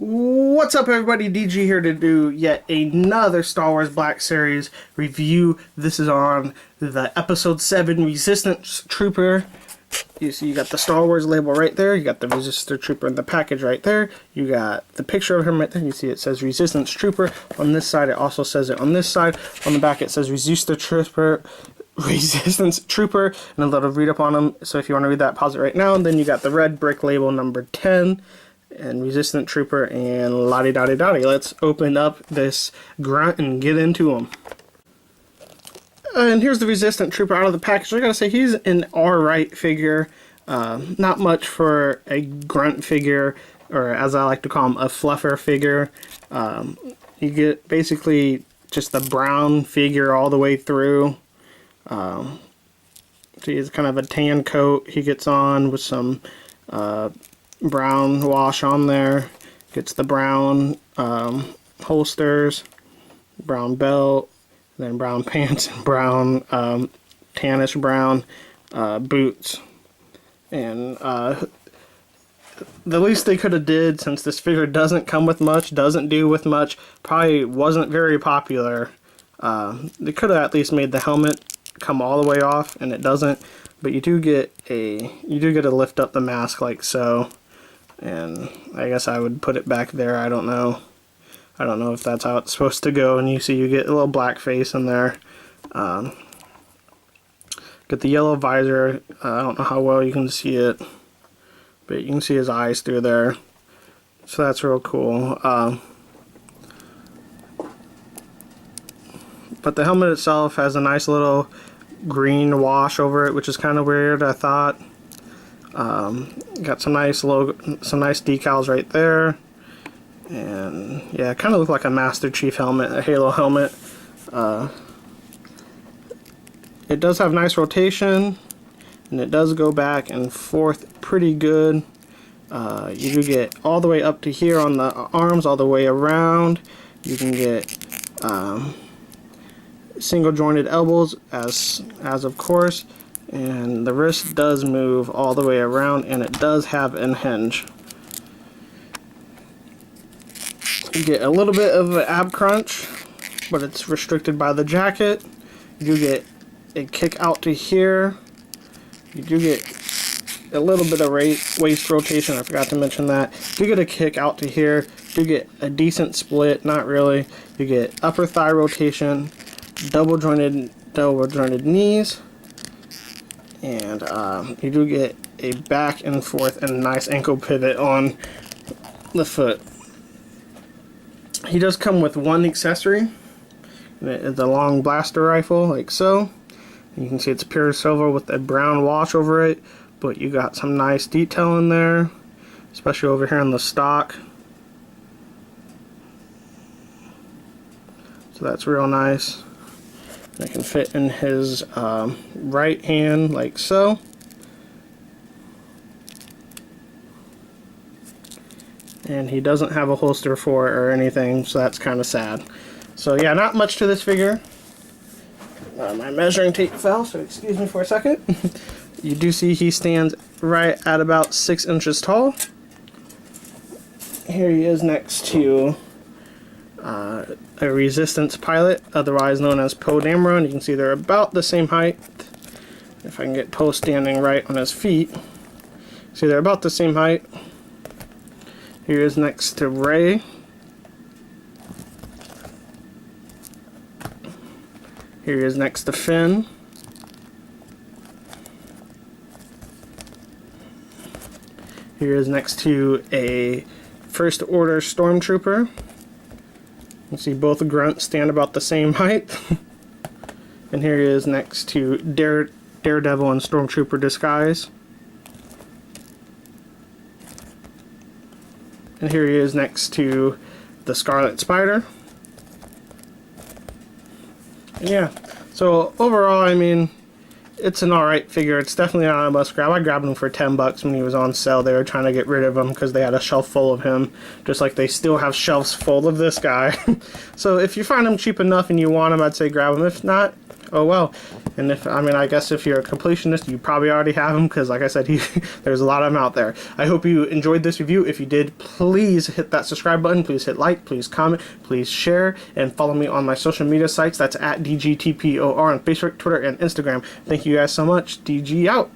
What's up, everybody? DG here to do yet another Star Wars Black Series review. This is on the Episode 7 Resistance Trooper. You see, you got the Star Wars label right there. You got the Resistance Trooper in the package right there. You got the picture of him right there. You see it says Resistance Trooper. On this side, it also says it on this side. On the back, it says Resistance Trooper. And a little read up on him. So if you want to read that, pause it right now. And then you got the red brick label number 10. And Resistant Trooper and la-di-da-di-da-di. Let's open up this grunt and get into him. And here's the Resistant Trooper out of the package. I gotta say, he's an alright figure. Not much for a grunt figure, or as I like to call him, a fluffer figure. You get basically just the brown figure all the way through. So he's kind of a tan coat he gets on with some brown wash on there. Gets the brown holsters, brown belt, then brown pants, and brown tannish brown boots. And the least they could have did, since this figure doesn't come with much, doesn't do with much, probably wasn't very popular, they could have at least made the helmet come all the way off, and it doesn't. But you do get to lift up the mask like so. And I guess I would put it back there. I don't know if that's how it's supposed to go. And you see you get a little black face in there. Get the yellow visor. I don't know how well you can see it, but you can see his eyes through there. So that's real cool. But the helmet itself has a nice little green wash over it, which is kind of weird, I thought. Got some nice decals right there, and yeah, it kind of looked like a Master Chief helmet, a Halo helmet. It does have nice rotation, and it does go back and forth pretty good. You do get all the way up to here on the arms, all the way around. You can get single jointed elbows as of course. And the wrist does move all the way around, and it does have an hinge. You get a little bit of an ab crunch, but it's restricted by the jacket. You do get a kick out to here. You do get a little bit of waist rotation. I forgot to mention that. You get a kick out to here. You get a decent split, not really. You get upper thigh rotation, double jointed knees. And you do get a back and forth and a nice ankle pivot on the foot. He does come with one accessory, the long blaster rifle, like so. You can see it's pure silver with a brown wash over it, but you got some nice detail in there, especially over here on the stock. So that's real nice. It can fit in his right hand like so. And he doesn't have a holster for it or anything, so that's kind of sad. So yeah, not much to this figure. My measuring tape fell, so excuse me for a second. You do see he stands right at about 6 inches tall. Here he is next to a Resistance pilot, otherwise known as Poe Dameron. You can see they're about the same height. If I can get Poe standing right on his feet. See, they're about the same height. Here is next to Rey. Here is next to Finn. Here is next to a First Order Stormtrooper. You see both grunts stand about the same height. And here he is next to Daredevil and Stormtrooper disguise. And here he is next to the Scarlet Spider. And yeah, so overall, I mean, it's an alright figure. It's definitely not a must grab. I grabbed him for $10 when he was on sale. They were trying to get rid of him because they had a shelf full of him, just like they still have shelves full of this guy. So if you find him cheap enough and you want him, I'd say grab him. If not, Oh well. And if, I mean, I guess if you're a completionist, you probably already have them, because like I said, there's a lot of them out there. I hope you enjoyed this review. If you did, please hit that subscribe button, please hit like, please comment, please share, and follow me on my social media sites. That's at DGTPOR on Facebook, Twitter, and Instagram. Thank you guys so much. DG out.